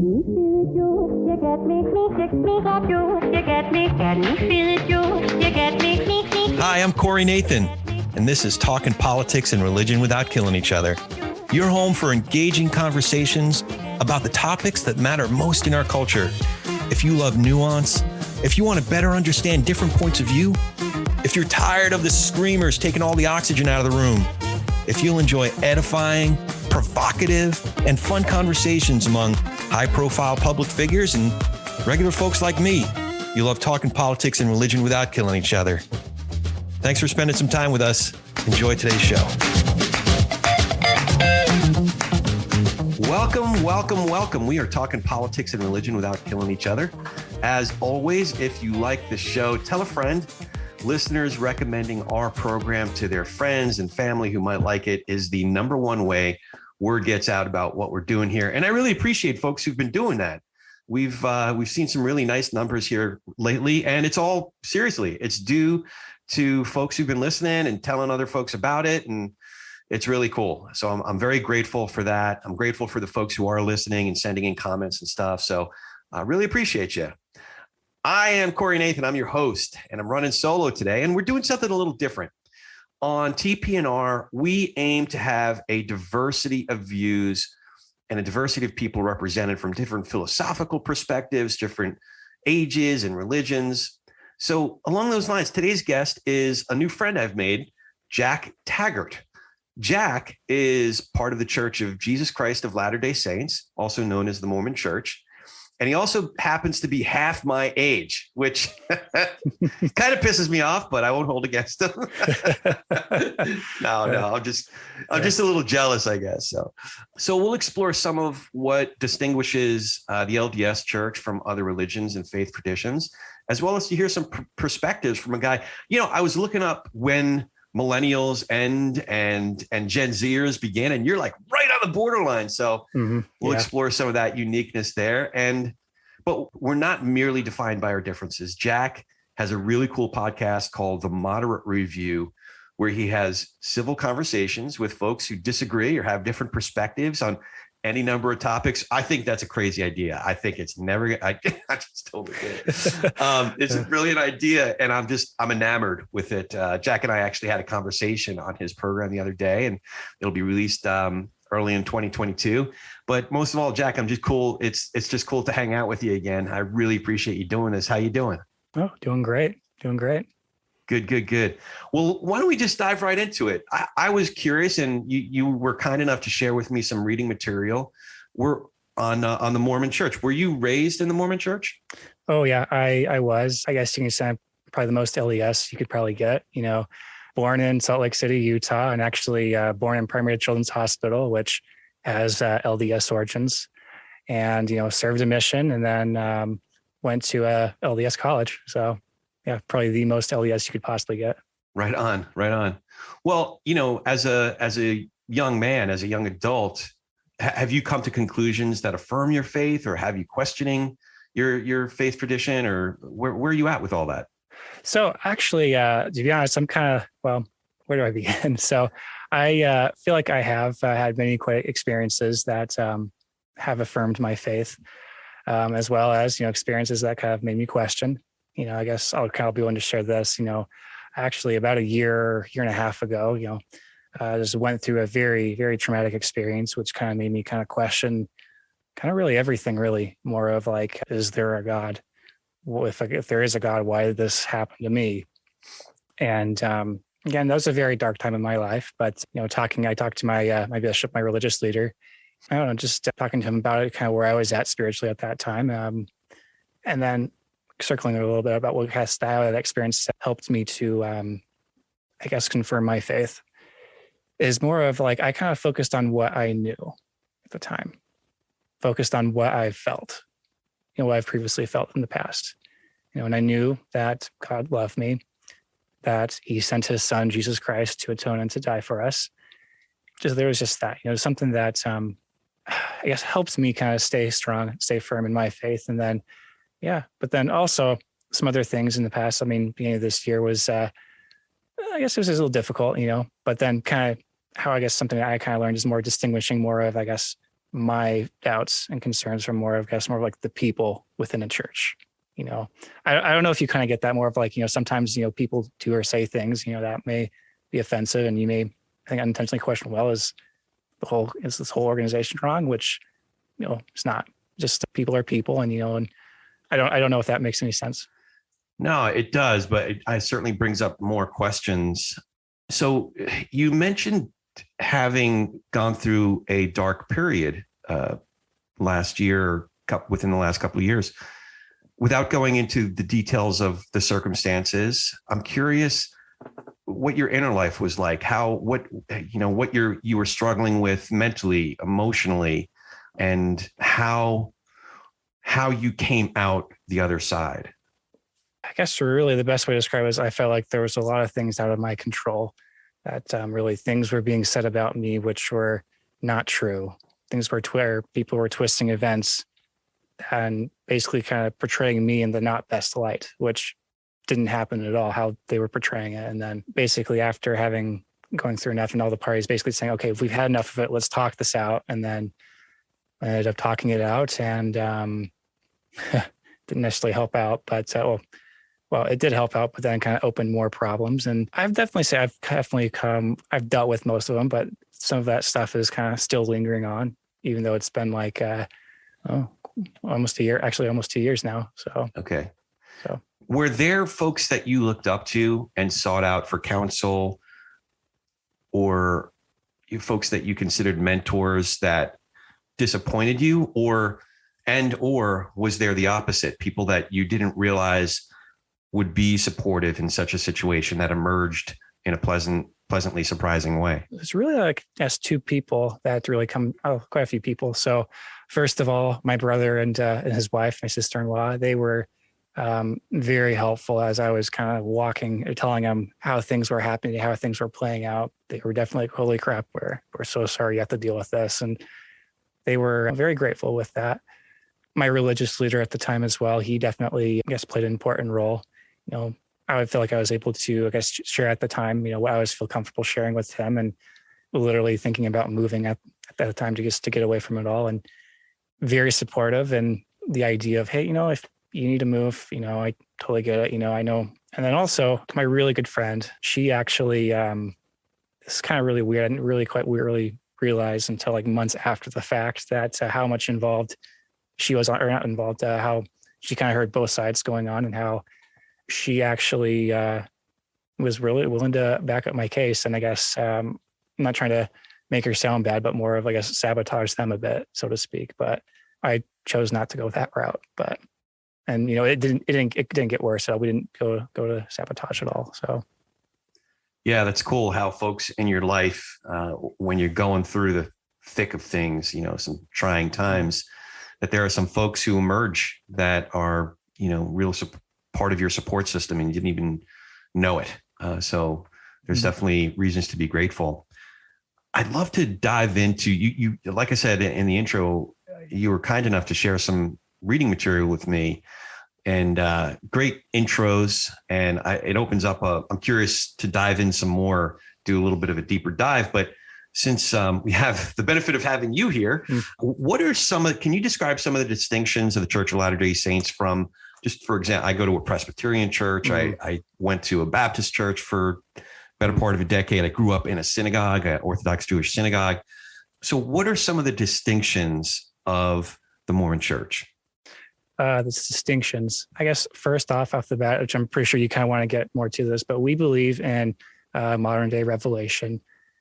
me feel it, you? You get me, me got you. You get me feel it, you get me. Hi, I'm Corey Nathan, and this is Talking Politics and Religion Without Killing Each Other. Your home for engaging conversations about the topics that matter most in our culture. If you love nuance, if you want to better understand different points of view, if you're tired of the screamers taking all the oxygen out of the room, if you'll enjoy edifying, provocative, and fun conversations among high-profile public figures and regular folks like me, you love talking politics and religion without killing each other. Thanks for spending some time with us. Enjoy today's show. Welcome. We are talking politics and religion without killing each other. As always, if you like the show, tell a friend. Listeners recommending our program to their friends and family who might like it is the number one way word gets out about what we're doing here. And I really appreciate folks who've been doing that. We've seen some really nice numbers here lately, and it's all seriously, it's due to folks who've been listening and telling other folks about it. And it's really cool. So I'm very grateful for that. I'm grateful for the folks who are listening and sending in comments and stuff. So I really appreciate you. I am Corey Nathan. I'm your host, and I'm running solo today, and we're doing something a little different. On TPNR, we aim to have a diversity of views and a diversity of people represented from different philosophical perspectives, different ages and religions. So along those lines, today's guest is a new friend I've made, Jack Taggart. Jack is part of the Church of Jesus Christ of Latter-day Saints, also known as the Mormon Church. And he also happens to be half my age, which kind of pisses me off, but I won't hold against him. No, I'm just a little jealous, I guess. So we'll explore some of what distinguishes the LDS Church from other religions and faith traditions, as well as to hear some perspectives from a guy. You know, I was looking up when Millennials and Gen Zers began, and you're like right on the borderline. So we'll explore some of that uniqueness there. But we're not merely defined by our differences. Jack has a really cool podcast called The Moderate Review, where he has civil conversations with folks who disagree or have different perspectives on any number of topics. I think that's a crazy idea. I think it's never, I just totally get it. It's a brilliant idea, and I'm enamored with it. Jack and I actually had a conversation on his program the other day, and it'll be released early in 2022. But most of all, Jack, I'm just cool. It's just cool to hang out with you again. I really appreciate you doing this. How you doing? Oh, doing great. Good. Well, why don't we just dive right into it? I was curious, and you were kind enough to share with me some reading material. We're on the Mormon Church. Were you raised in the Mormon Church? Oh yeah, I was. I guess you can say I'm probably the most LDS you could probably get. You know, born in Salt Lake City, Utah, and actually born in Primary Children's Hospital, which has LDS origins, and served a mission, and then went to LDS college. So. Yeah, probably the most LDS you could possibly get. Right on. Well, as a young man, as a young adult, have you come to conclusions that affirm your faith, or have you questioning your faith tradition, or where are you at with all that? So actually, to be honest, I'm kind of, well, where do I begin? So I feel like I have had many experiences that have affirmed my faith, as well as, experiences that kind of made me question. I guess I'll kind of be willing to share this. Actually about a year and a half ago, I just went through a very, very traumatic experience, which kind of made me kind of question kind of really everything, really more of like, is there a God? Well, if there is a God, why did this happen to me? And again, that was a very dark time in my life, but I talked to my bishop, my religious leader, I don't know, just talking to him about it, kind of where I was at spiritually at that time. And then circling a little bit about what style that experience helped me to, I guess, confirm my faith is more of like, I kind of focused on what I knew at the time, focused on what I felt, what I've previously felt in the past, and I knew that God loved me, that he sent his son, Jesus Christ, to atone and to die for us. There was just that, something that, I guess, helps me kind of stay strong, stay firm in my faith. And then, but then also some other things in the past. I mean, beginning of this year was, I guess it was a little difficult, but then kind of how, I guess, something that I kind of learned is more distinguishing more of, I guess, my doubts and concerns are more of, I guess, more of like the people within a church. I don't know if you kind of get that more of like, sometimes, people do or say things, that may be offensive, and you may, I think, unintentionally question, well, is this whole organization wrong? Which, it's not. Just people are people, and, and I don't know if that makes any sense. No, it does, but it certainly brings up more questions. So you mentioned having gone through a dark period last year, within the last couple of years. Without going into the details of the circumstances, I'm curious what your inner life was like, what you were struggling with mentally, emotionally, and how you came out the other side. I guess really the best way to describe it is I felt like there was a lot of things out of my control, that really things were being said about me which were not true. Things where people were twisting events and basically kind of portraying me in the not best light, which didn't happen at all, how they were portraying it. And then basically after going through enough, and all the parties basically saying, okay, if we've had enough of it, let's talk this out. And then I ended up talking it out, and didn't necessarily help out, but well, it did help out, but then kind of opened more problems. And I've dealt with most of them, but some of that stuff is kind of still lingering on, even though it's been like, almost a year, actually almost 2 years now. So, okay. So were there folks that you looked up to and sought out for counsel, or folks that you considered mentors that disappointed you, or was there the opposite, people that you didn't realize would be supportive in such a situation that emerged in a pleasantly surprising way? It's really like two people that really quite a few people. So first of all, my brother and his wife, my sister-in-law, they were very helpful as I was kind of telling them how things were happening, how things were playing out. They were definitely like, holy crap, we're so sorry you have to deal with this. And they were very grateful with that. My religious leader at the time as well, he definitely, I guess, played an important role. I would feel like I was able to, I guess, share at the time, what I always feel comfortable sharing with him, and literally thinking about moving at that time to get away from it all, and very supportive. And the idea of, hey, if you need to move, I totally get it. I know. And then also my really good friend, she actually, it's kind of really weird. I didn't really quite really realize until like months after the fact that how much involved she was, or not involved, how she kind of heard both sides going on, and how she actually was really willing to back up my case. And I guess I'm not trying to make her sound bad, but more of, I guess, sabotage them a bit, so to speak. But I chose not to go that route. And it didn't get worse. So we didn't go to sabotage at all. So yeah, that's cool how folks in your life, when you're going through the thick of things, some trying times, that there are some folks who emerge that are, real part of your support system, and you didn't even know it. So there's definitely reasons to be grateful. I'd love to dive into you. Like I said in the intro, you were kind enough to share some reading material with me, and great intros. And it opens up I'm curious to dive in some more, do a little bit of a deeper dive. But since we have the benefit of having you here, what are can you describe some of the distinctions of the Church of Latter-day Saints from, just for example, I go to a Presbyterian church. I went to a Baptist church for better part of a decade. I grew up in a synagogue, an Orthodox Jewish synagogue. So what are some of the distinctions of the Mormon Church? The distinctions, I guess, first off the bat, which I'm pretty sure you kind of want to get more to this, but we believe in modern day revelation,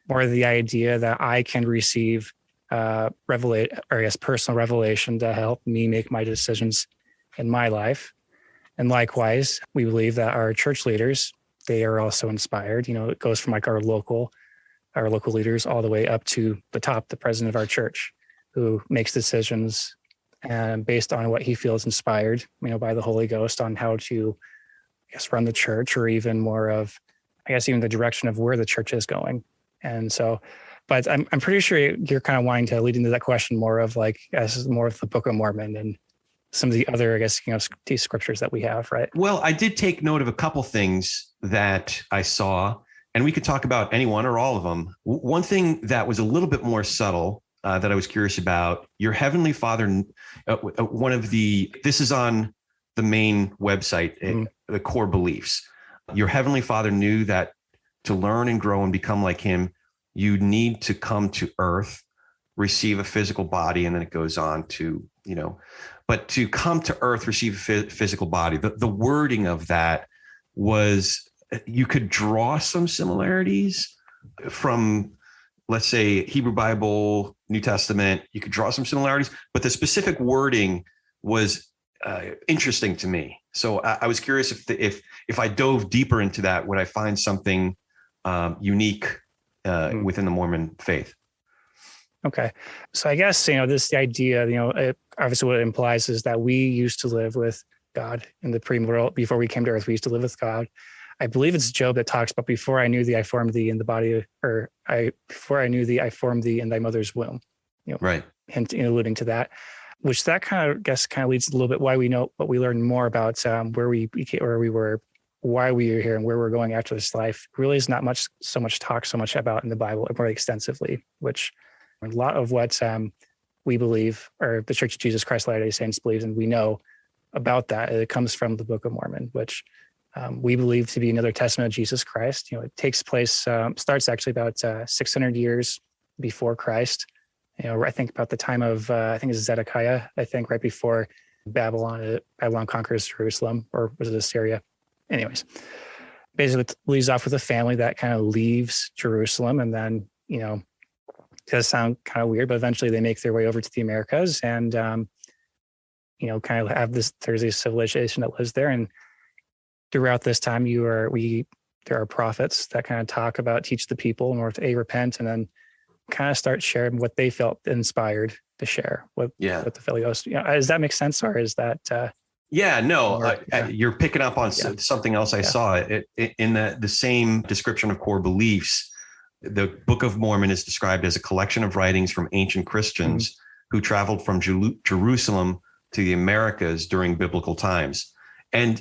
or the idea that I can receive personal revelation to help me make my decisions in my life. And likewise, we believe that our church leaders, they are also inspired. It goes from like our local leaders all the way up to the top, the president of our church, who makes decisions based on what he feels inspired, by the Holy Ghost, on how to, I guess, run the church, or even more of, I guess, even the direction of where the church is going. And so, but I'm pretty sure you're kind of wanting to lead into that question more of like, as more of the Book of Mormon and some of the other, I guess, these scriptures that we have, right? Well, I did take note of a couple things that I saw, and we could talk about any one or all of them. One thing that was a little bit more subtle that I was curious about. Your Heavenly Father, this is on the main website, the core beliefs. Your Heavenly Father knew that to learn and grow and become like him, you need to come to earth, receive a physical body, and then it goes on to, but to come to earth, receive a physical body. The wording of that was, you could draw some similarities from, let's say, Hebrew Bible, New Testament. You could draw some similarities, but the specific wording was interesting to me. So I was curious if I dove deeper into that, would I find something unique within the Mormon faith? Okay. So I guess, the idea, obviously what it implies is that we used to live with God in the pre-world. Before we came to earth, we used to live with God. I believe it's Job that talks about, before I knew thee, I formed thee in the body, before I knew thee, I formed thee in thy mother's womb. Right. Hint, alluding to that, which that kind of leads a little bit why we know what we learn more about where we were, why we are here, and where we're going after this life. Really is not so much about in the Bible more extensively, which a lot of what we believe, or the Church of Jesus Christ Latter-day Saints believes, and we know about that, it comes from the Book of Mormon, which we believe to be another testament of Jesus Christ. It takes place, starts actually about 600 years before Christ. I think about the time of, I think it's Zedekiah, right before Babylon conquers Jerusalem, or was it Assyria? Anyways, basically it leads off with a family that kind of leaves Jerusalem, and then, it does sound kind of weird, but eventually they make their way over to the Americas, and, kind of have there's a civilization that lives there. And throughout this time, there are prophets that kind of talk about, teach the people in order to repent, and then kind of start sharing what they felt inspired to share with the Holy Ghost. Does that make sense, or is that? You're picking up on something else I saw in the same description of core beliefs. The Book of Mormon is described as a collection of writings from ancient Christians who traveled from Jerusalem to the Americas during biblical times. And,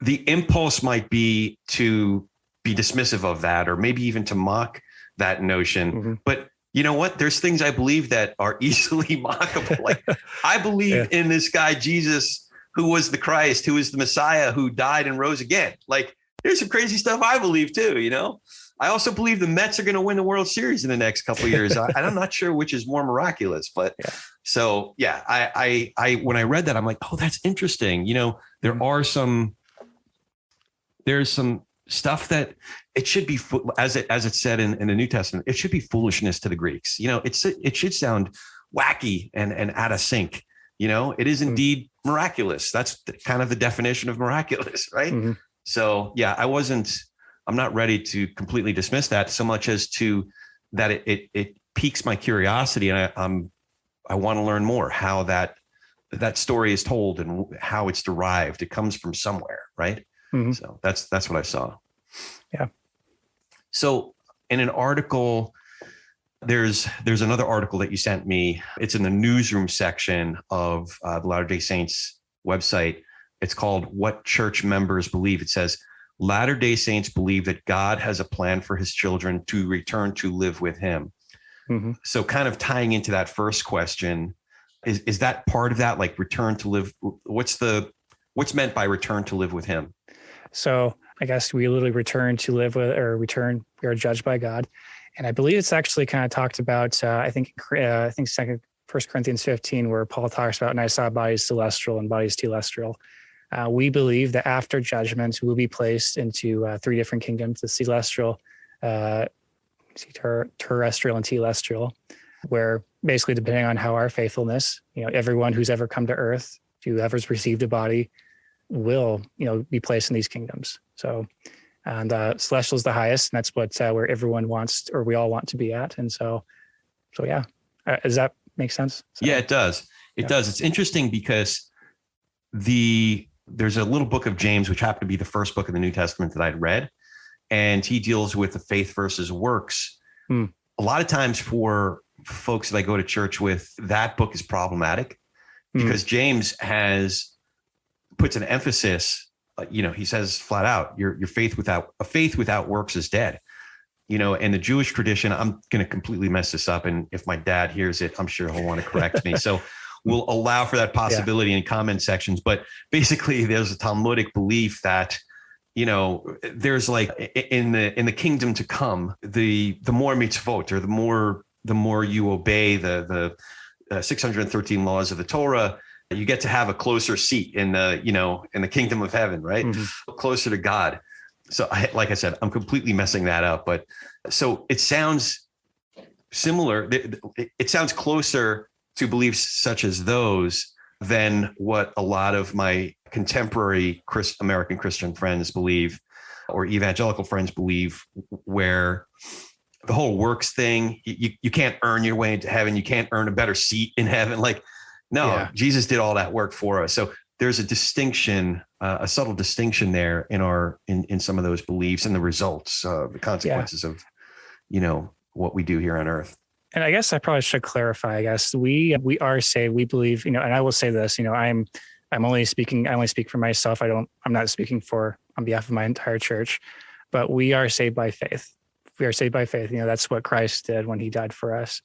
the impulse might be to be dismissive of that, or maybe even to mock that notion. But you know what? There's things I believe that are easily mockable. Like, I believe in this guy, Jesus, who was the Christ, who is the Messiah, who died and rose again. Like, there's some crazy stuff I believe too, I also believe the Mets are going to win the World Series in the next couple of years. I'm not sure which is more miraculous, but I when I read that, I'm like, oh, that's interesting. There's some stuff that it should be, as it said in the New Testament, it should be foolishness to the Greeks. It should sound wacky and out of sync. It is indeed miraculous. That's kind of the definition of miraculous, right? So I'm not ready to completely dismiss that, so much as to that it piques my curiosity, and I want to learn more how that story is told and how it's derived. It comes from somewhere, right? So that's what I saw. Yeah. So in an article, there's another article that you sent me. It's in the newsroom section of the Latter-day Saints website. It's called "What Church Members Believe." It says, Latter-day Saints believe that God has a plan for his children to return to live with him. So kind of tying into that first question, is that part of that, like return to live? What's meant by return to live with him? So I guess we literally return to live with, we are judged by God. And I believe it's actually kind of talked about, I think 1 Corinthians 15, where Paul talks about, and I saw bodies celestial and bodies telestial. We believe that after judgment, we will be placed into 3 different kingdoms: the celestial, terrestrial, and telestial, where basically, depending on how our faithfulness, everyone who's ever come to earth, whoever's received a body, will, be placed in these kingdoms. So, and celestial is the highest, and that's what where everyone wants, or we all want to be at. And so yeah. Does that make sense? Yeah, it does. It does. It's interesting because there's a little book of James, which happened to be the first book of the New Testament that I'd read, and he deals with the faith versus works. A lot of times for folks that I go to church with, that book is problematic because James puts an emphasis. He says flat out, your faith without works is dead. and the Jewish tradition, I'm going to completely mess this up. And if my dad hears it, I'm sure he'll want to correct me. So we'll allow for that possibility in comment sections. But basically, there's a Talmudic belief that, there's like in the kingdom to come, the more mitzvot, or the more you obey the 613 laws of the Torah, you get to have a closer seat in the kingdom of heaven, right? Mm-hmm. Closer to God. So like I said, I'm completely messing that up, but so it sounds similar. It sounds closer to beliefs such as those than what a lot of my contemporary American Christian friends believe, or evangelical friends believe, where the whole works thing, you can't earn your way into heaven. You can't earn a better seat in heaven. Like, no, Jesus did all that work for us. So there's a distinction, a subtle distinction there in some of those beliefs and the results, the consequences of, what we do here on earth. And I guess I probably should clarify, I guess we are saved. We believe, and I will say this, I only speak for myself. I'm not speaking on behalf of my entire church, but we are saved by faith. We are saved by faith. That's what Christ did when he died for us.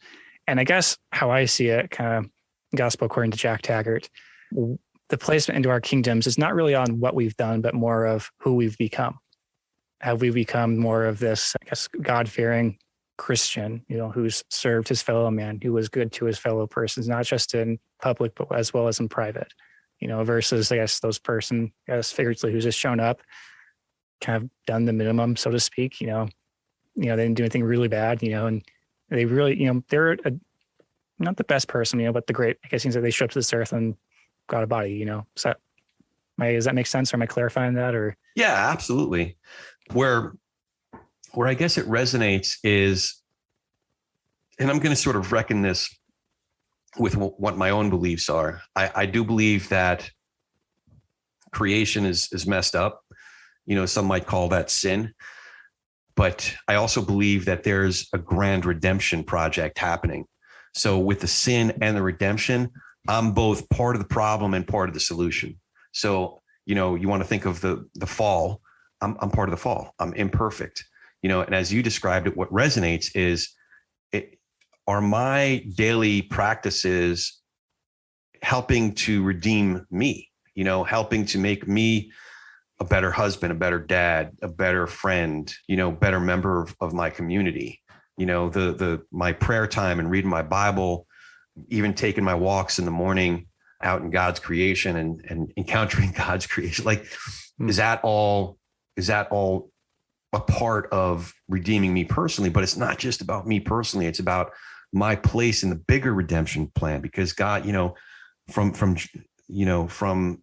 And I guess how I see it, kind of gospel according to Jack Taggart, the placement into our kingdoms is not really on what we've done, but more of who we've become. Have we become more of this, I guess, God-fearing Christian, who's served his fellow man, who was good to his fellow persons, not just in public, but as well as in private, versus, I guess, those person, figuratively, who's just shown up, kind of done the minimum, so to speak, they didn't do anything really bad, and they really, they're not the best person, but the great, I guess, they show up to this earth and got a body, So does that make sense? Or am I clarifying that? Or yeah, absolutely. Where I guess it resonates is, and I'm going to sort of reckon this with what my own beliefs are. I do believe that creation is messed up. Some might call that sin. But I also believe that there's a grand redemption project happening. So with the sin and the redemption, I'm both part of the problem and part of the solution. So, you want to think of the fall. I'm part of the fall. I'm imperfect. And as you described it, what resonates is, are my daily practices helping to redeem me, helping to make me a better husband, a better dad, a better friend, better member of my community, my prayer time and reading my Bible, even taking my walks in the morning out in God's creation and encountering God's creation. Like, is that all a part of redeeming me personally? But it's not just about me personally. It's about my place in the bigger redemption plan, because God, from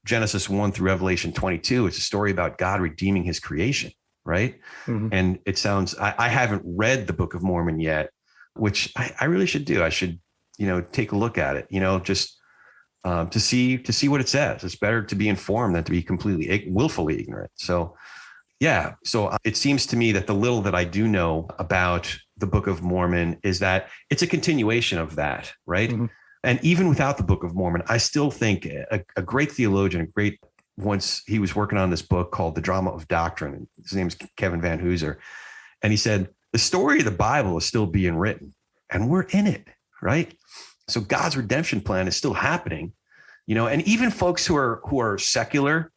Genesis 1 through Revelation 22, it's a story about God redeeming his creation, right? Mm-hmm. And it sounds, I haven't read the Book of Mormon yet, which I really should do. I should, take a look at it, just to see what it says. It's better to be informed than to be completely willfully ignorant. So yeah. So it seems to me that the little that I do know about the Book of Mormon is that it's a continuation of that, right? Mm-hmm. And even without the Book of Mormon, I still think a great theologian, once he was working on this book called The Drama of Doctrine, and his name's Kevin Van Hooser. And he said, the story of the Bible is still being written and we're in it, right? So God's redemption plan is still happening, and even folks who are secular,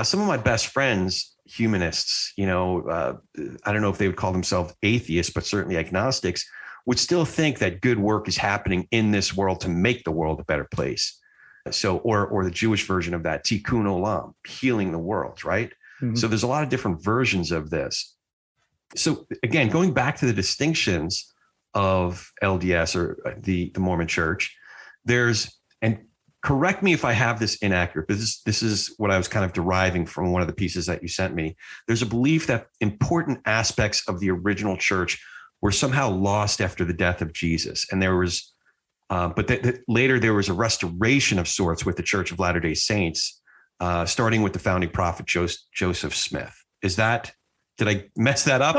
some of my best friends, humanists, I don't know if they would call themselves atheists, but certainly agnostics, would still think that good work is happening in this world to make the world a better place. So, or the Jewish version of that, tikkun olam, healing the world, right? Mm-hmm. So there's a lot of different versions of this. So again, going back to the distinctions of LDS or the Mormon Church, and correct me if I have this inaccurate, but this is what I was kind of deriving from one of the pieces that you sent me. There's a belief that important aspects of the original church were somehow lost after the death of Jesus. And there was, later there was a restoration of sorts with the Church of Latter-day Saints, starting with the founding prophet Joseph Smith. Did I mess that up?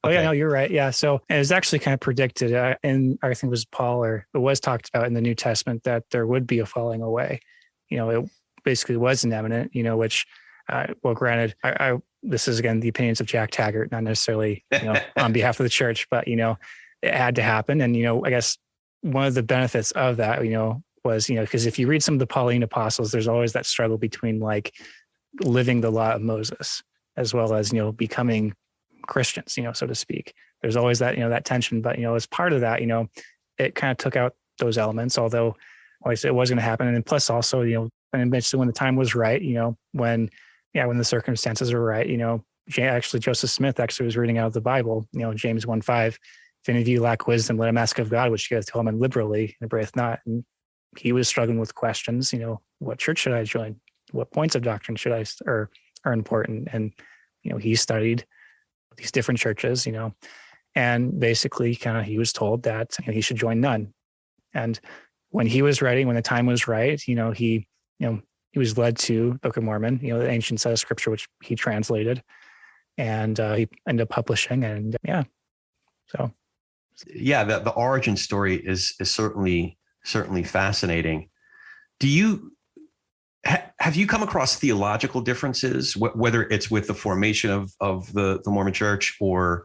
No, you're right. Yeah. So it was actually kind of predicted and I think it was Paul, or it was talked about in the New Testament, that there would be a falling away. It basically was imminent, which, granted, I this is again the opinions of Jack Taggart, not necessarily on behalf of the church, but it had to happen. And I guess one of the benefits of that was because if you read some of the Pauline apostles, there's always that struggle between like living the law of Moses as well as becoming Christians, so to speak. There's always that that tension, but as part of that, it kind of took out those elements, although it was going to happen. And then plus also, and eventually when the time was right, when the circumstances are right, actually Joseph Smith actually was reading out of the Bible, James 1:5, if any of you lack wisdom, let him ask of God, which giveth to him liberally, and upbraideth not. And he was struggling with questions, what church should I join? What points of doctrine should I, or are important? And, he studied these different churches, and basically he was told that he should join none. And when he was ready, when the time was right, he was led to Book of Mormon, the ancient set of scripture, which he translated, and he ended up publishing. And so. Yeah, the origin story is certainly fascinating. Have you come across theological differences, whether it's with the formation of the Mormon Church or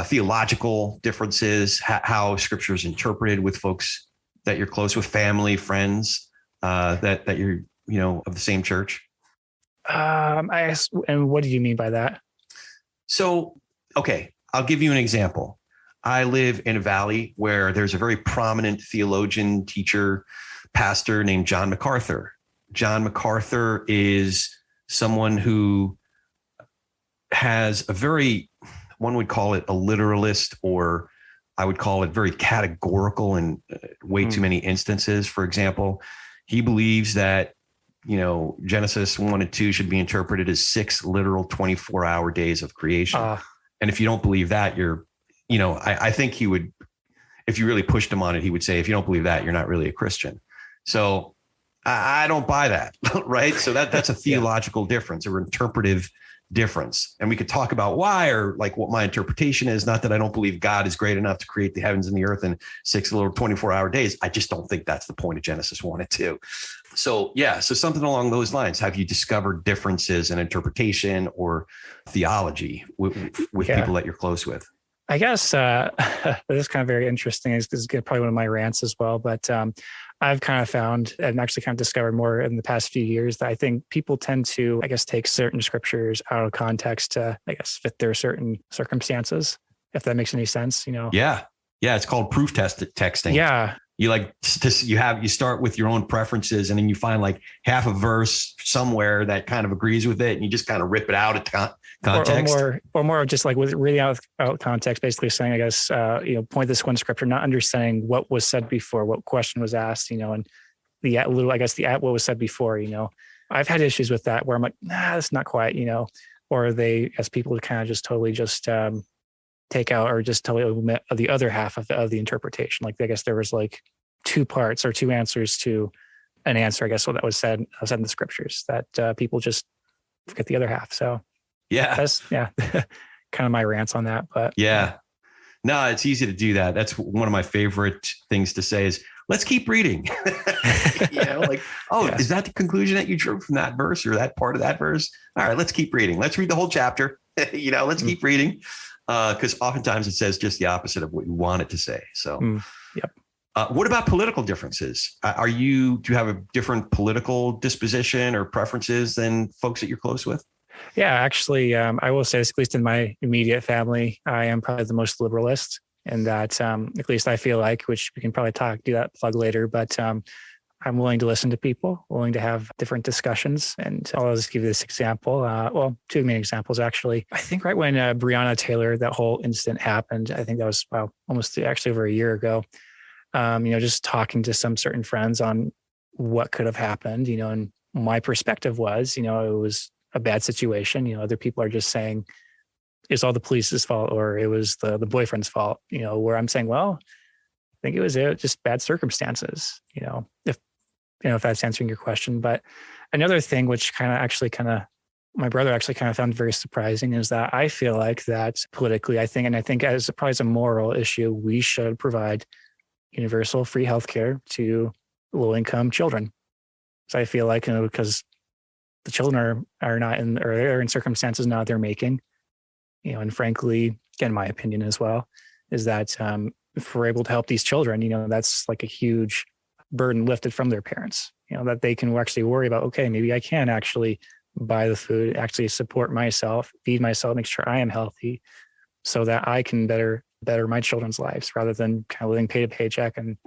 theological differences, how scripture is interpreted with folks that you're close with, family, friends, that you're, of the same church? I guess, and what do you mean by that? So, okay, I'll give you an example. I live in a valley where there's a very prominent theologian, teacher, pastor named John MacArthur. John MacArthur is someone who has a very, one would call it a literalist, or I would call it very categorical in way too many instances. For example, he believes that, Genesis 1 and 2 should be interpreted as 6 literal 24-hour days of creation. And if you don't believe that, you're, I think he would, if you really pushed him on it, he would say, if you don't believe that, you're not really a Christian. So I don't buy that, right? So that's a theological difference or interpretive difference. And we could talk about why, or like what my interpretation is. Not that I don't believe God is great enough to create the heavens and the earth in 6 little 24-hour days. I just don't think that's the point of Genesis 1 and 2. So so something along those lines. Have you discovered differences in interpretation or theology with people that you're close with? I guess this is kind of very interesting. This is probably one of my rants as well, but I've kind of found and actually kind of discovered more in the past few years that I think people tend to, take certain scriptures out of context to, fit their certain circumstances, if that makes any sense, Yeah. Yeah. It's called proof texting. Yeah. You start with your own preferences, and then you find like half a verse somewhere that kind of agrees with it, and you just kind of rip it out of context. Or more just like with really out of context, basically saying, point this one scripture, not understanding what was said before, what question was asked, and what was said before, I've had issues with that where I'm like, that's not quite, or they, as people kind of just totally just take out or just totally omit the other half of the interpretation. Like, I guess there was like 2 parts or 2 answers to an answer, what that was said in the scriptures, that people just forget the other half. So that's kind of my rants on that. But no, it's easy to do that. That's one of my favorite things to say is, let's keep reading. Is that the conclusion that you drew from that verse or that part of that verse? All right, let's keep reading. Let's read the whole chapter. Let's keep reading. Because oftentimes it says just the opposite of what you want it to say. So, what about political differences? Do you have a different political disposition or preferences than folks that you're close with? Yeah, actually, I will say this, at least in my immediate family, I am probably the most liberalist, and that at least I feel like, which we can probably do that plug later, but I'm willing to listen to people, willing to have different discussions. And I'll just give you this example. 2 main examples, actually. I think right when Breonna Taylor, that whole incident happened, I think that was almost actually over a year ago, just talking to some certain friends on what could have happened, and my perspective was, it was a bad situation. Other people are just saying it's all the police's fault, or it was the boyfriend's fault, where I'm saying, well, I think it was just bad circumstances, if that's answering your question. But another thing, which my brother actually kind of found very surprising, is that I feel like that politically, I think as probably as a moral issue, we should provide universal free healthcare to low-income children. So I feel like, because the children are not in, or they're in circumstances now they're making, and frankly, again, my opinion as well, is that if we're able to help these children, that's like a huge burden lifted from their parents, that they can actually worry about, okay, maybe I can actually buy the food, actually support myself, feed myself, make sure I am healthy so that I can better my children's lives rather than kind of living pay to paycheck and,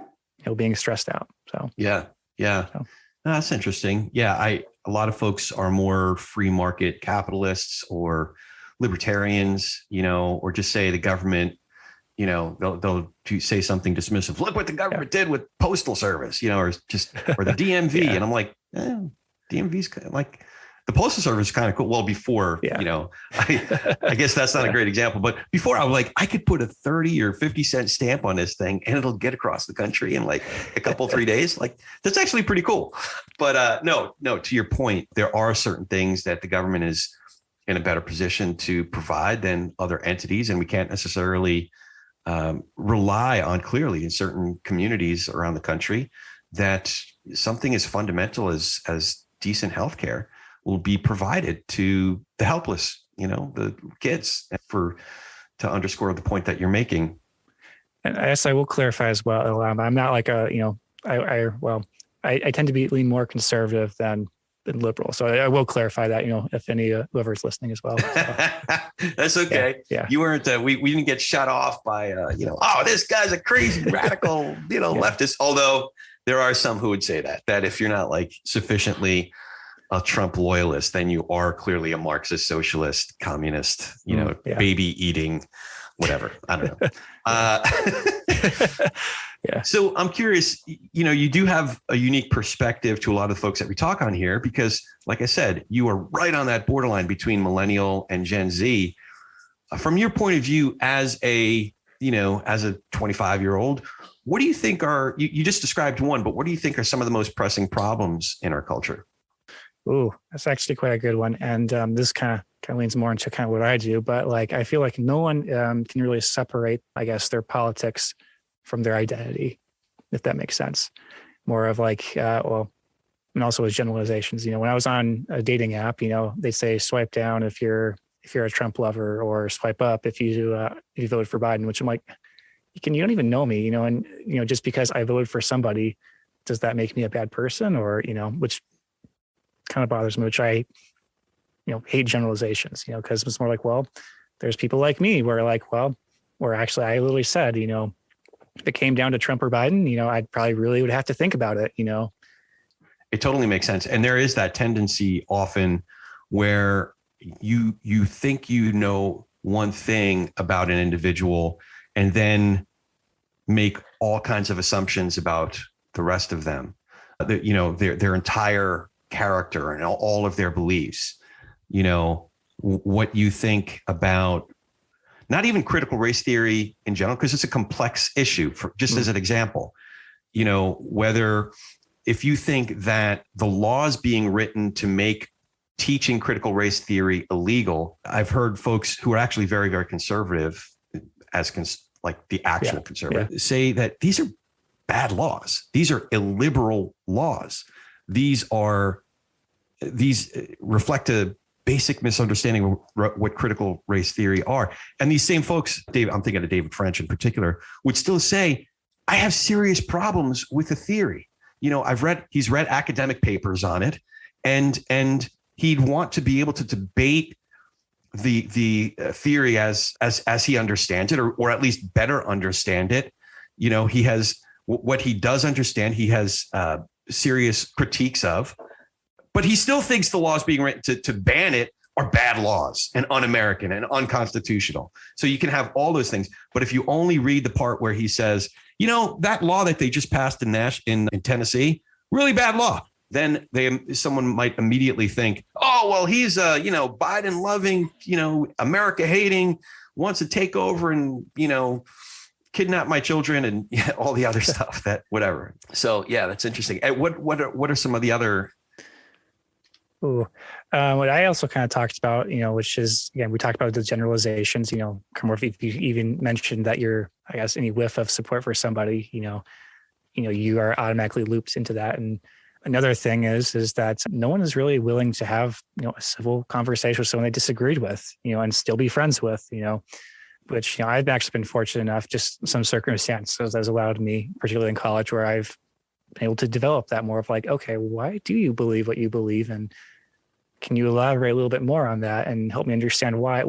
being stressed out. So, yeah. No, that's interesting. Yeah. A lot of folks are more free market capitalists or libertarians, or just say the government, they'll say something dismissive. Look what the government did with postal service, or the DMV. And I'm like, DMV's kind of like, the postal service is kind of cool. Well, before, I guess that's not a great example, but before I was like, I could put a 30 or 50 cent stamp on this thing and it'll get across the country in like a couple, 3 days. Like that's actually pretty cool. But no, to your point, there are certain things that the government is in a better position to provide than other entities. And we can't necessarily rely on, clearly in certain communities around the country, that something as fundamental as decent healthcare will be provided to the helpless, the kids, to underscore the point that you're making. And I guess I will clarify as well. I'm not like I tend to lean more conservative than liberal. So I will clarify that, if any whoever's listening as well. So. That's okay. Yeah. You weren't, we didn't get shut off by, oh, this guy's a crazy radical, leftist. Although there are some who would say that if you're not like sufficiently a Trump loyalist, then you are clearly a Marxist, socialist, communist, baby eating, whatever. I don't know. Yeah. So I'm curious, you do have a unique perspective to a lot of the folks that we talk on here, because like I said, you are right on that borderline between Millennial and Gen Z. From your point of view as a 25-year-old, what do you think you just described one, but what do you think are some of the most pressing problems in our culture? Ooh, that's actually quite a good one. And this kind of leans more into kind of what I do, but like, I feel like no one can really separate, I guess, their politics from their identity, if that makes sense. More of like, and also with generalizations, when I was on a dating app, they say swipe down if you're a Trump lover, or swipe up if you voted for Biden, which I'm like, you don't even know me, and, just because I voted for somebody, does that make me a bad person? Or, which kind of bothers me, which I, hate generalizations, because it's more like, well, there's people like me where like, well, or actually I literally said, if it came down to Trump or Biden, I'd probably really would have to think about it, It totally makes sense. And there is that tendency often where you think one thing about an individual and then make all kinds of assumptions about the rest of them, their entire character and all of their beliefs, what you think about not even critical race theory in general, because it's a complex issue. As an example, whether if you think that the laws being written to make teaching critical race theory illegal, I've heard folks who are actually very, very conservative, like the actual conservative, say that these are bad laws. These are illiberal laws. These reflect a basic misunderstanding of what critical race theory are. And these same folks, I'm thinking of David French in particular, would still say, I have serious problems with the theory. He's read academic papers on it, and he'd want to be able to debate the theory as he understands it, or at least better understand it. He has what he does understand. He has serious critiques of, but he still thinks the laws being written to ban it are bad laws and un-American and unconstitutional. So you can have all those things. But if you only read the part where he says, that law that they just passed in Tennessee, really bad law, then someone might immediately think, oh, well, he's Biden loving, America hating, wants to take over and, kidnap my children and all the other stuff that whatever. So, yeah, that's interesting. And what are some of the other? What I also kind of talked about, which is, again, we talked about the generalizations, if you even mentioned that you're, I guess, any whiff of support for somebody, you are automatically looped into that. And Another thing is that no one is really willing to have, a civil conversation with someone they disagreed with, and still be friends with, which, I've actually been fortunate enough, just some circumstances has allowed me, particularly in college, where I've been able to develop that more of like, okay, why do you believe what you believe? And can you elaborate a little bit more on that and help me understand what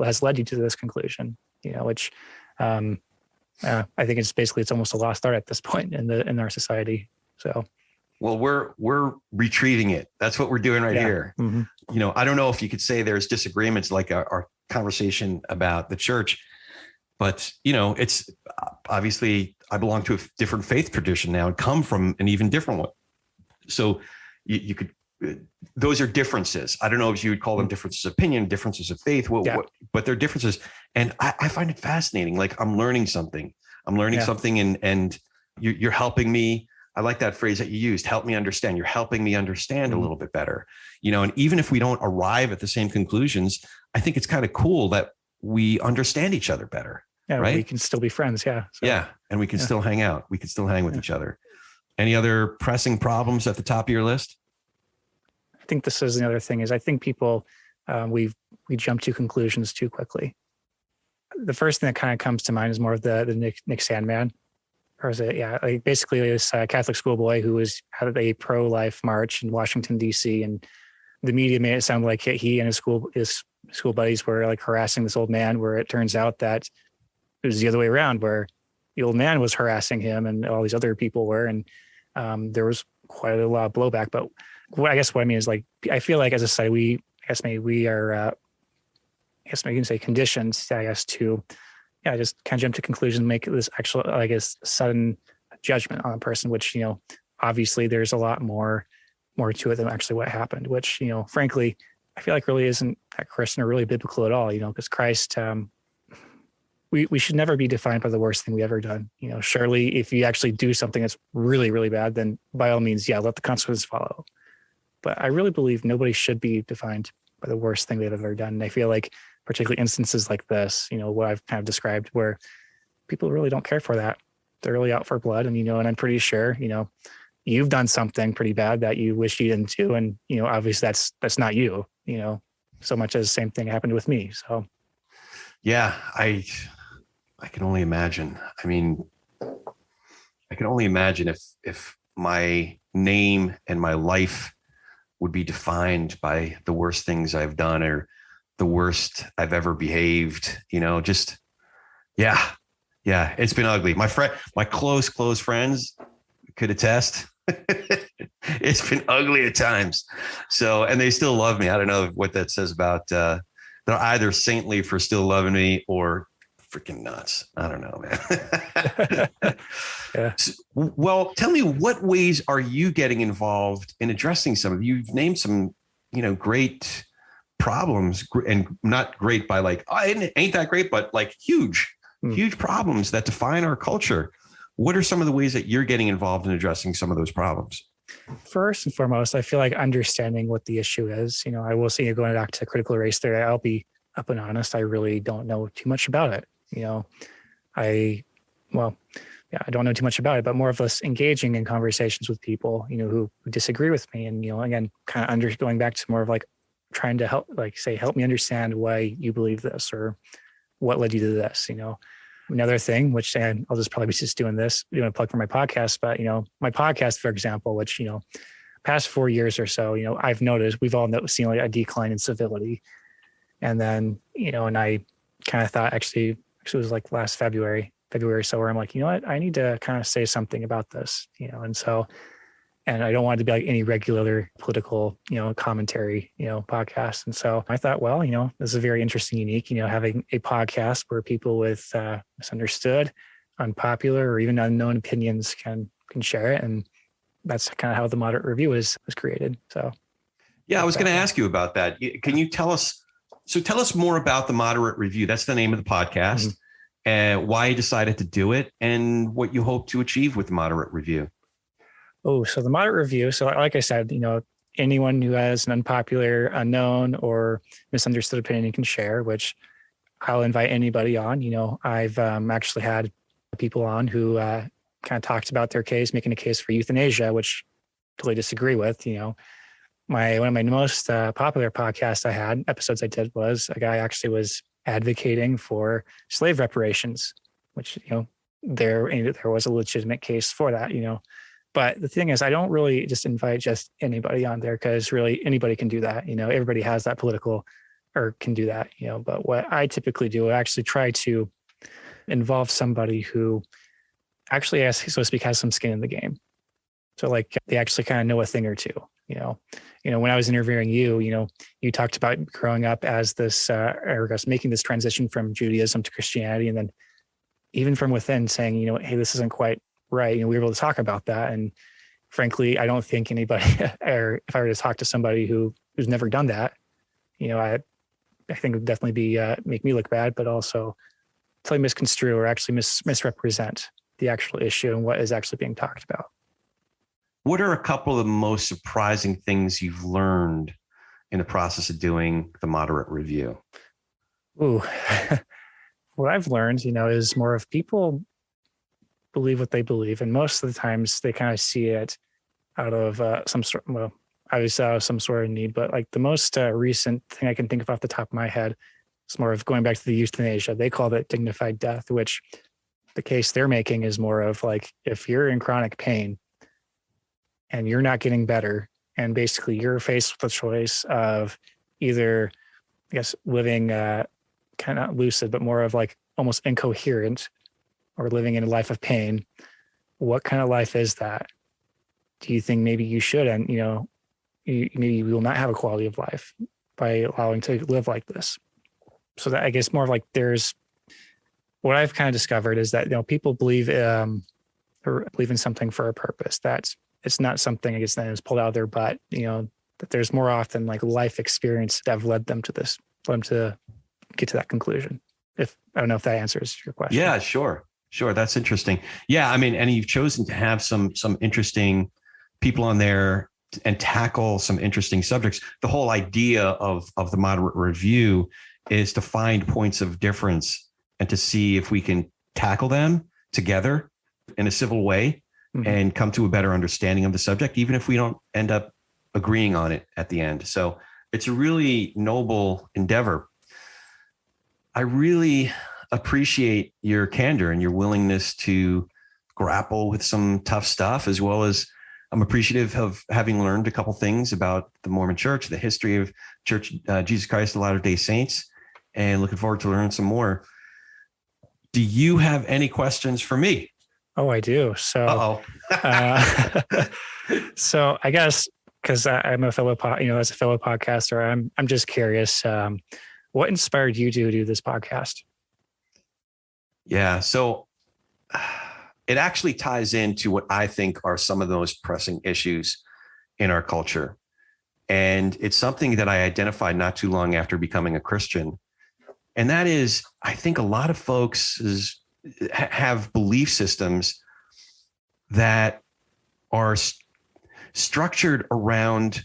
has led you to this conclusion? Which I think it's almost a lost art at this point in our society. So. Well, we're retrieving it. That's what we're doing right here. Mm-hmm. I don't know if you could say there's disagreements like our conversation about the church, but it's obviously I belong to a different faith tradition now and come from an even different one. So you could, those are differences. I don't know if you would call them differences of opinion, differences of faith, but they're differences. And I find it fascinating. Like I'm learning something. And you're helping me. I like that phrase that you used, help me understand. You're helping me understand a little bit better, and even if we don't arrive at the same conclusions, I think it's kind of cool that we understand each other better. Yeah, right? We can still be friends. Yeah. So, yeah. And we can still hang out. We can still hang with each other. Any other pressing problems at the top of your list? I think this is another thing is I think people, we jump to conclusions too quickly. The first thing that kind of comes to mind is more of the Nick Sandmann. Or is it? Yeah, like basically this Catholic schoolboy who was at a pro-life march in Washington, D.C. And the media made it sound like he and his school buddies were like harassing this old man, where it turns out that it was the other way around, where the old man was harassing him and all these other people were. And there was quite a lot of blowback. But what I mean is like, I feel like as a society, we are, you can say conditioned, to just kind of jump to conclusions, make this actual, sudden judgment on a person, which, obviously there's a lot more to it than actually what happened, which, frankly, I feel like really isn't that Christian or really biblical at all, because Christ, we should never be defined by the worst thing we ever done. Surely if you actually do something that's really, really bad, then by all means, let the consequences follow. But I really believe nobody should be defined by the worst thing they've ever done. And I feel like particularly instances like this, what I've kind of described, where people really don't care for that. They're really out for blood. And, and I'm pretty sure, you've done something pretty bad that you wish you didn't do. And, obviously that's not you, so much as the same thing happened with me. So. Yeah, I can only imagine. I mean, I can only imagine if my name and my life would be defined by the worst things I've done or the worst I've ever behaved, it's been ugly. My close friends could attest. It's been ugly at times. So, and they still love me. I don't know what that says about, they're either saintly for still loving me or freaking nuts. I don't know, man. Yeah. So, well, tell me, what ways are you getting involved in addressing some of, you've named some, great problems, and not great by like, oh, it ain't that great, but like huge problems that define our culture. What are some of the ways that you're getting involved in addressing some of those problems? First and foremost, I feel like understanding what the issue is. I will say, going back to critical race theory, I'll be up and honest, I really don't know too much about it. I don't know too much about it, but more of us engaging in conversations with people, who disagree with me. And, again, kind of going back to more of like trying to help me understand why you believe this or what led you to this, Another thing, which, and I'll just probably be just doing a plug for my podcast, but, my podcast, for example, which, past 4 years or so, I've noticed, we've all seen like a decline in civility. And then, and I kind of thought actually it was like last February or so, where I'm like, I need to kind of say something about this, and I don't want it to be like any regular political, commentary, podcast. And so I thought, well, this is very interesting, unique, having a podcast where people with misunderstood, unpopular, or even unknown opinions can share it. And that's kind of how the Moderate Review was created. So. Yeah, I was going to ask you about that. Can you tell us more about the Moderate Review? That's the name of the podcast, and why you decided to do it, and what you hope to achieve with the Moderate Review. Oh, so the Moderate Review. So like I said, anyone who has an unpopular, unknown, or misunderstood opinion can share, which I'll invite anybody on. I've actually had people on who kind of talked about their case, making a case for euthanasia, which totally disagree with. One of my most popular podcasts episodes I did, was a guy actually was advocating for slave reparations, which, there was a legitimate case for that, But the thing is, I don't really just invite just anybody on there, because really anybody can do that. Everybody has that political, or can do that, But what I typically do, I actually try to involve somebody who actually, has, so to speak, has some skin in the game. So like they actually kind of know a thing or two, when I was interviewing you, you talked about growing up as this, or making this transition from Judaism to Christianity. And then even from within saying, hey, this isn't quite right. We were able to talk about that. And frankly, I don't think anybody, or if I were to talk to somebody who's never done that, I think it would definitely be, make me look bad, but also totally misconstrue, or actually misrepresent the actual issue and what is actually being talked about. What are a couple of the most surprising things you've learned in the process of doing the moderate review? Ooh, what I've learned, is more of people believe what they believe. And most of the times they kind of see it out of some sort of need. But like the most recent thing I can think of off the top of my head is more of going back to the euthanasia. They called it dignified death, which the case they're making is more of like, if you're in chronic pain and you're not getting better, and basically you're faced with the choice of either, I guess, living kind of lucid, but more of like almost incoherent, or living in a life of pain. What kind of life is that? Do you think maybe you should, and maybe you will not have a quality of life by allowing to live like this? So that, I guess, more of like, there's what I've kind of discovered is that, people believe or believe in something for a purpose. That's, it's not something, I guess, that is pulled out of their butt, that there's more often like life experience that have led them to this, led them to get to that conclusion. I don't know if that answers your question. Yeah, sure. That's interesting. Yeah. I mean, and you've chosen to have some interesting people on there and tackle some interesting subjects. The whole idea of the moderate review is to find points of difference and to see if we can tackle them together in a civil way, mm-hmm. and come to a better understanding of the subject, even if we don't end up agreeing on it at the end. So it's a really noble endeavor. I really appreciate your candor and your willingness to grapple with some tough stuff, as well as I'm appreciative of having learned a couple things about the Mormon Church, the history of Church Jesus Christ of Latter-day Saints, and looking forward to learning some more. Do you have any questions for me? Oh, I do. So, so I guess, because I'm a fellow, as a fellow podcaster, I'm just curious, what inspired you to do this podcast? Yeah. So it actually ties into what I think are some of the most pressing issues in our culture. And it's something that I identified not too long after becoming a Christian. And that is, I think a lot of folks have belief systems that are structured around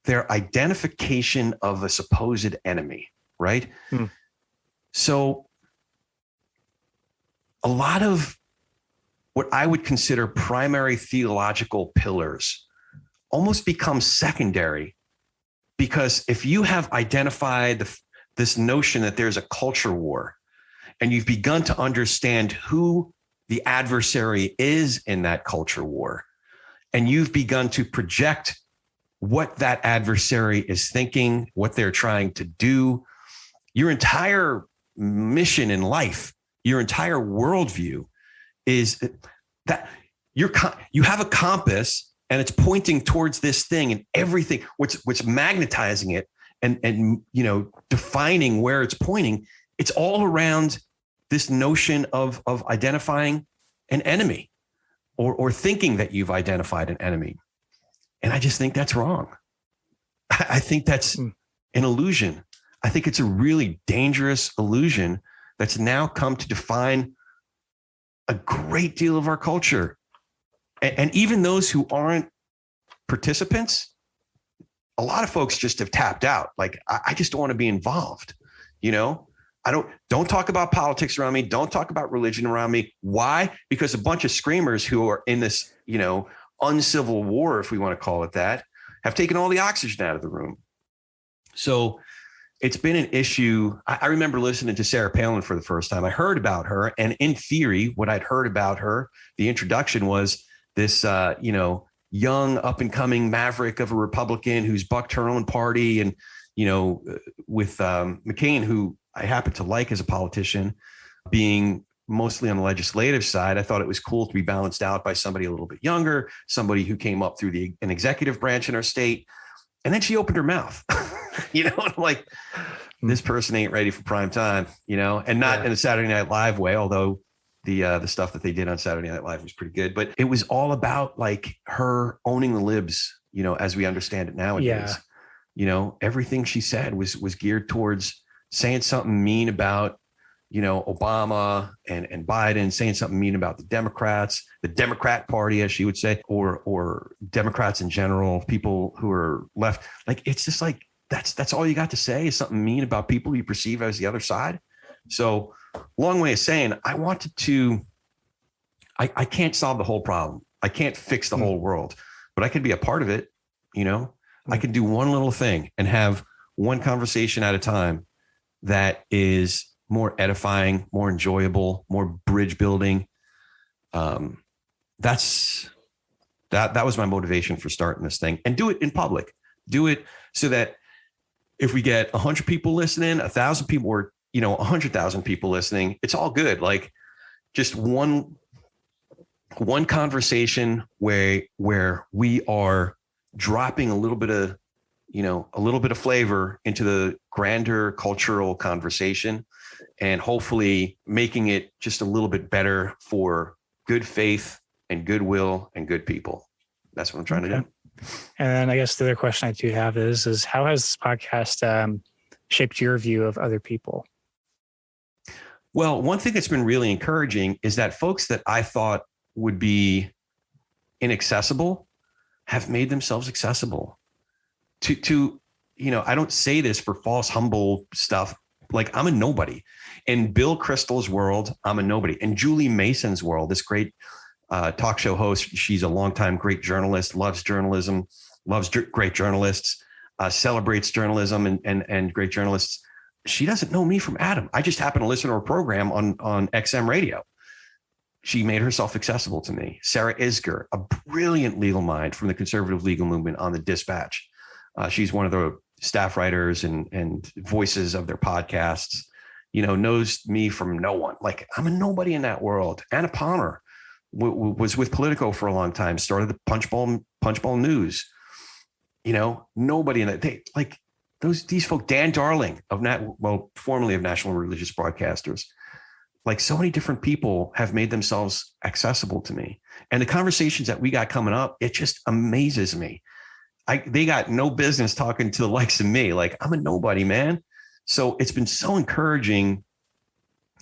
their identification of a supposed enemy, right? Hmm. So a lot of what I would consider primary theological pillars almost become secondary, because if you have identified this notion that there's a culture war, and you've begun to understand who the adversary is in that culture war, and you've begun to project what that adversary is thinking, what they're trying to do, your entire mission in life, your entire worldview is that you have a compass and it's pointing towards this thing, and everything, what's magnetizing it and defining where it's pointing. It's all around this notion of identifying an enemy or thinking that you've identified an enemy. And I just think that's wrong. I think that's an illusion. I think it's a really dangerous illusion that's now come to define a great deal of our culture. And even those who aren't participants, a lot of folks just have tapped out. Like, I just don't want to be involved. Don't talk about politics around me. Don't talk about religion around me. Why? Because a bunch of screamers who are in this, uncivil war, if we want to call it that, have taken all the oxygen out of the room. So it's been an issue. I remember listening to Sarah Palin for the first time. I heard about her, and in theory, what I'd heard about her, the introduction was this, young up and coming maverick of a Republican who's bucked her own party, and with McCain, who I happen to like as a politician, being mostly on the legislative side. I thought it was cool to be balanced out by somebody a little bit younger, somebody who came up through an executive branch in our state. And then she opened her mouth, and I'm like, this person ain't ready for prime time, and not in a Saturday Night Live way, although the stuff that they did on Saturday Night Live was pretty good. But it was all about like her owning the libs, as we understand it nowadays. Everything she said was geared towards saying something mean about, Obama and Biden, saying something mean about the Democrats, the Democrat Party, as she would say, or Democrats in general, people who are left. Like, it's just like, that's all you got to say is something mean about people you perceive as the other side. So long way of saying, I can't solve the whole problem. I can't fix the whole world, but I can be a part of it. I can do one little thing and have one conversation at a time that is more edifying, more enjoyable, more bridge building. That was my motivation for starting this thing, and do it in public. Do it so that if we get 100 people listening, 1,000 people, or 100,000 people listening, it's all good. Like, just one conversation where we are dropping a little bit of flavor into the grander cultural conversation, and hopefully making it just a little bit better for good faith and goodwill and good people. That's what I'm trying to do. And then I guess the other question I do have is how has this podcast shaped your view of other people? Well, one thing that's been really encouraging is that folks that I thought would be inaccessible have made themselves accessible to I don't say this for false, humble stuff. Like, I'm a nobody. In Bill Kristol's world, I'm a nobody. In Julie Mason's world, this great talk show host, she's a longtime great journalist, loves journalism, loves great journalists, celebrates journalism and great journalists. She doesn't know me from Adam. I just happen to listen to her program on XM radio. She made herself accessible to me. Sarah Isger, a brilliant legal mind from the conservative legal movement on the Dispatch. She's one of the staff writers and voices of their podcasts, knows me from no one. Like, I'm a nobody in that world. Anna Palmer was with Politico for a long time, started the Punchbowl News. Nobody in that. These folk, Dan Darling formerly of National Religious Broadcasters. Like, so many different people have made themselves accessible to me. And the conversations that we got coming up, it just amazes me. They got no business talking to the likes of me. Like, I'm a nobody, man. So it's been so encouraging,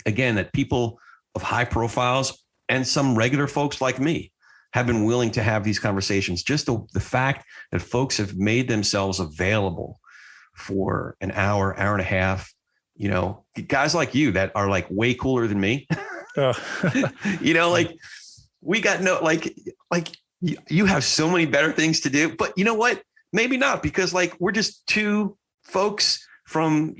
again, that people of high profiles and some regular folks like me have been willing to have these conversations. Just the fact that folks have made themselves available for an hour and a half, guys like you that are like way cooler than me, like, we got you have so many better things to do, but you know what? Maybe not, because like, we're just two folks from,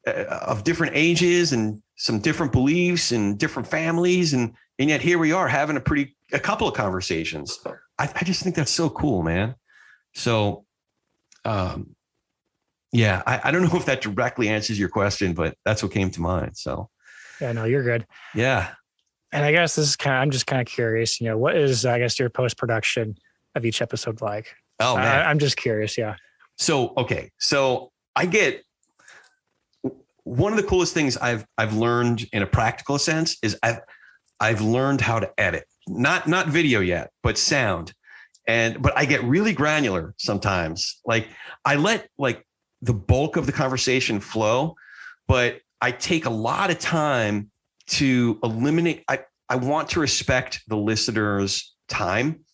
of different ages and some different beliefs and different families. And yet here we are having a couple of conversations. I just think that's so cool, man. So, I don't know if that directly answers your question, but that's what came to mind. So, yeah, no, you're good. Yeah. And I guess I'm just kind of curious, what is, I guess, your post-production of each episode like? Oh, man. I'm just curious. Yeah. So, okay. So I get one of the coolest things I've learned in a practical sense is I've learned how to edit, not video yet, but sound. But I get really granular sometimes. Like, I let the bulk of the conversation flow, but I take a lot of time to eliminate. I want to respect the listener's time.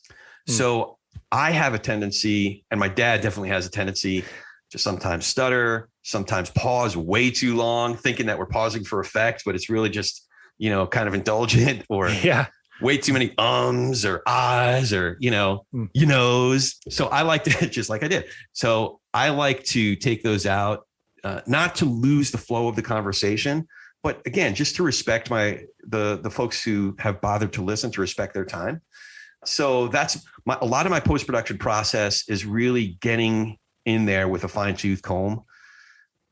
So I have a tendency, and my dad definitely has a tendency, to sometimes stutter, sometimes pause way too long, thinking that we're pausing for effect, but it's really just, kind of indulgent, or, way too many ums or ahs or, you knows. So I like to, just like I did. So I like to take those out, not to lose the flow of the conversation, but again, just to respect the folks who have bothered to listen, to respect their time. So that's a lot of my post-production process is really getting in there with a fine-tooth comb.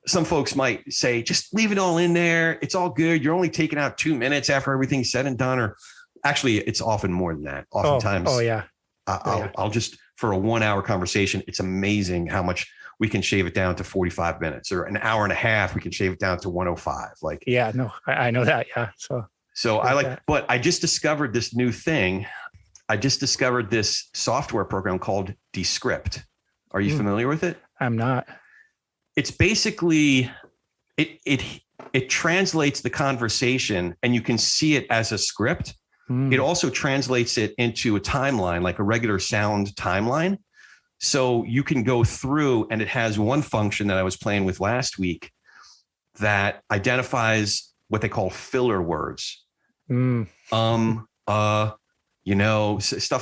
Some folks might say, just leave it all in there. It's all good. You're only taking out 2 minutes after everything's said and done. Or actually, it's often more than that. Oftentimes, I'll just, for a 1 hour conversation, it's amazing how much we can shave it down to 45 minutes, or an hour and a half. We can shave it down to 105. Like, yeah, no, I know that. Yeah. So I like that. But I just discovered this new thing. I just discovered this software program called Descript. Are you familiar with it? I'm not. It's basically, it translates the conversation and you can see it as a script. It also translates it into a timeline, like a regular sound timeline. So you can go through, and it has one function that I was playing with last week that identifies what they call filler words. Stuff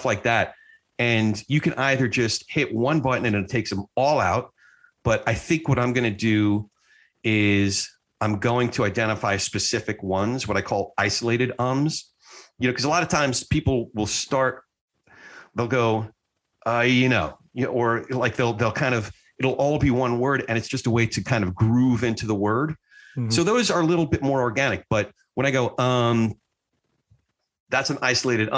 like that. And you can either just hit one button and it takes them all out. But I think what I'm going to do is I'm going to identify specific ones, what I call isolated ums, because a lot of times people will they'll go, or like they'll kind of, it'll all be one word and it's just a way to kind of groove into the word. So those are a little bit more organic. But when I go, that's an isolated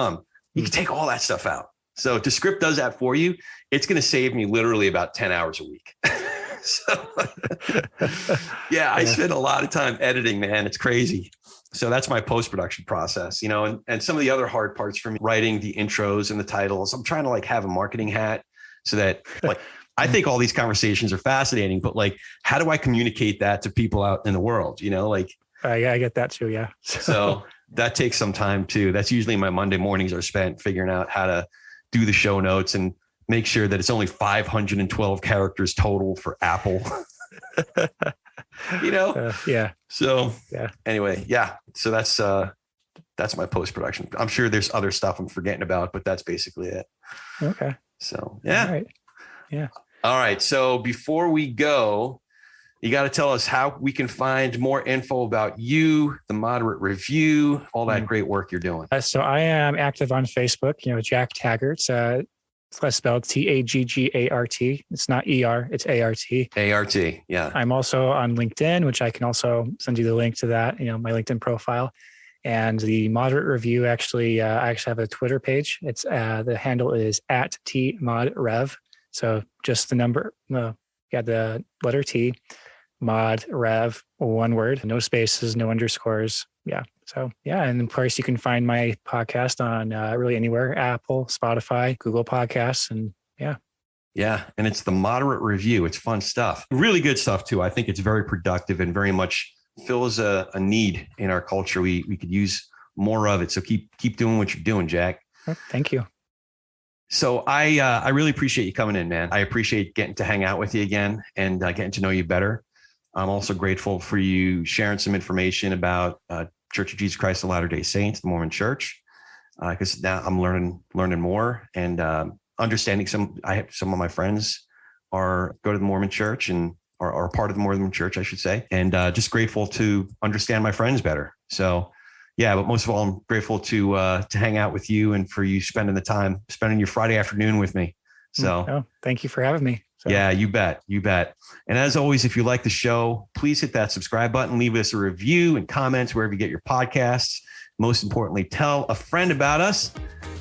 you can take all that stuff out. So Descript does that for you. It's going to save me literally about 10 hours a week. I spend a lot of time editing, man. It's crazy. So that's my post-production process, and some of the other hard parts for me, writing the intros and the titles. I'm trying to like have a marketing hat so that like, I think all these conversations are fascinating, but like, how do I communicate that to people out in the world? I get that too. Yeah. So that takes some time too. That's usually my Monday mornings are spent figuring out how to do the show notes and make sure that it's only 512 characters total for Apple. So anyway, so that's my post-production. I'm sure there's other stuff I'm forgetting about, but that's basically it. Okay. So, All right. Yeah. All right. So before we go, you got to tell us how we can find more info about you, the Moderate Review, all that great work you're doing. So I am active on Facebook, Jack Taggart. It's spelled Taggart. It's not ER, it's ART. ART, yeah. I'm also on LinkedIn, which I can also send you the link to that, my LinkedIn profile. And the Moderate Review, actually, I actually have a Twitter page. It's the handle is @TModRev. So just the number, the letter T, Mod Rev, one word, no spaces, no underscores. Yeah. So, and of course you can find my podcast on really anywhere, Apple, Spotify, Google Podcasts, and Yeah. And it's the Moderate Review. It's fun stuff. Really good stuff too. I think it's very productive and very much fills a need in our culture. We could use more of it. So keep doing what you're doing, Jack. Thank you. So I really appreciate you coming in, man. I appreciate getting to hang out with you again and getting to know you better. I'm also grateful for you sharing some information about Church of Jesus Christ of Latter-day Saints, the Mormon Church, because now I'm learning more and understanding some of my friends go to the Mormon Church and are part of the Mormon Church, I should say, and just grateful to understand my friends better. So, but most of all, I'm grateful to hang out with you and for you spending your Friday afternoon with me. So, thank you for having me. So. Yeah, you bet. And as always, if you like the show, please hit that subscribe button, leave us a review and comments wherever you get your podcasts. Most importantly, tell a friend about us.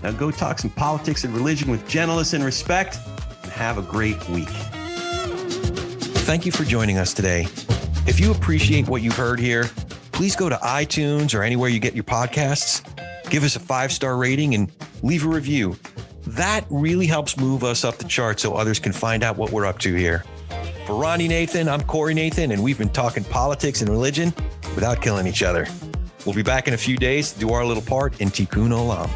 Now go talk some politics and religion with gentleness and respect, and have a great week. Thank you for joining us today. If you appreciate what you've heard here, please go to iTunes or anywhere you get your podcasts, give us a 5-star rating and leave a review. That really helps move us up the chart so others can find out what we're up to here. For Ronnie Nathan, I'm Corey Nathan, and we've been talking politics and religion without killing each other. We'll be back in a few days to do our little part in Tikkun Olam.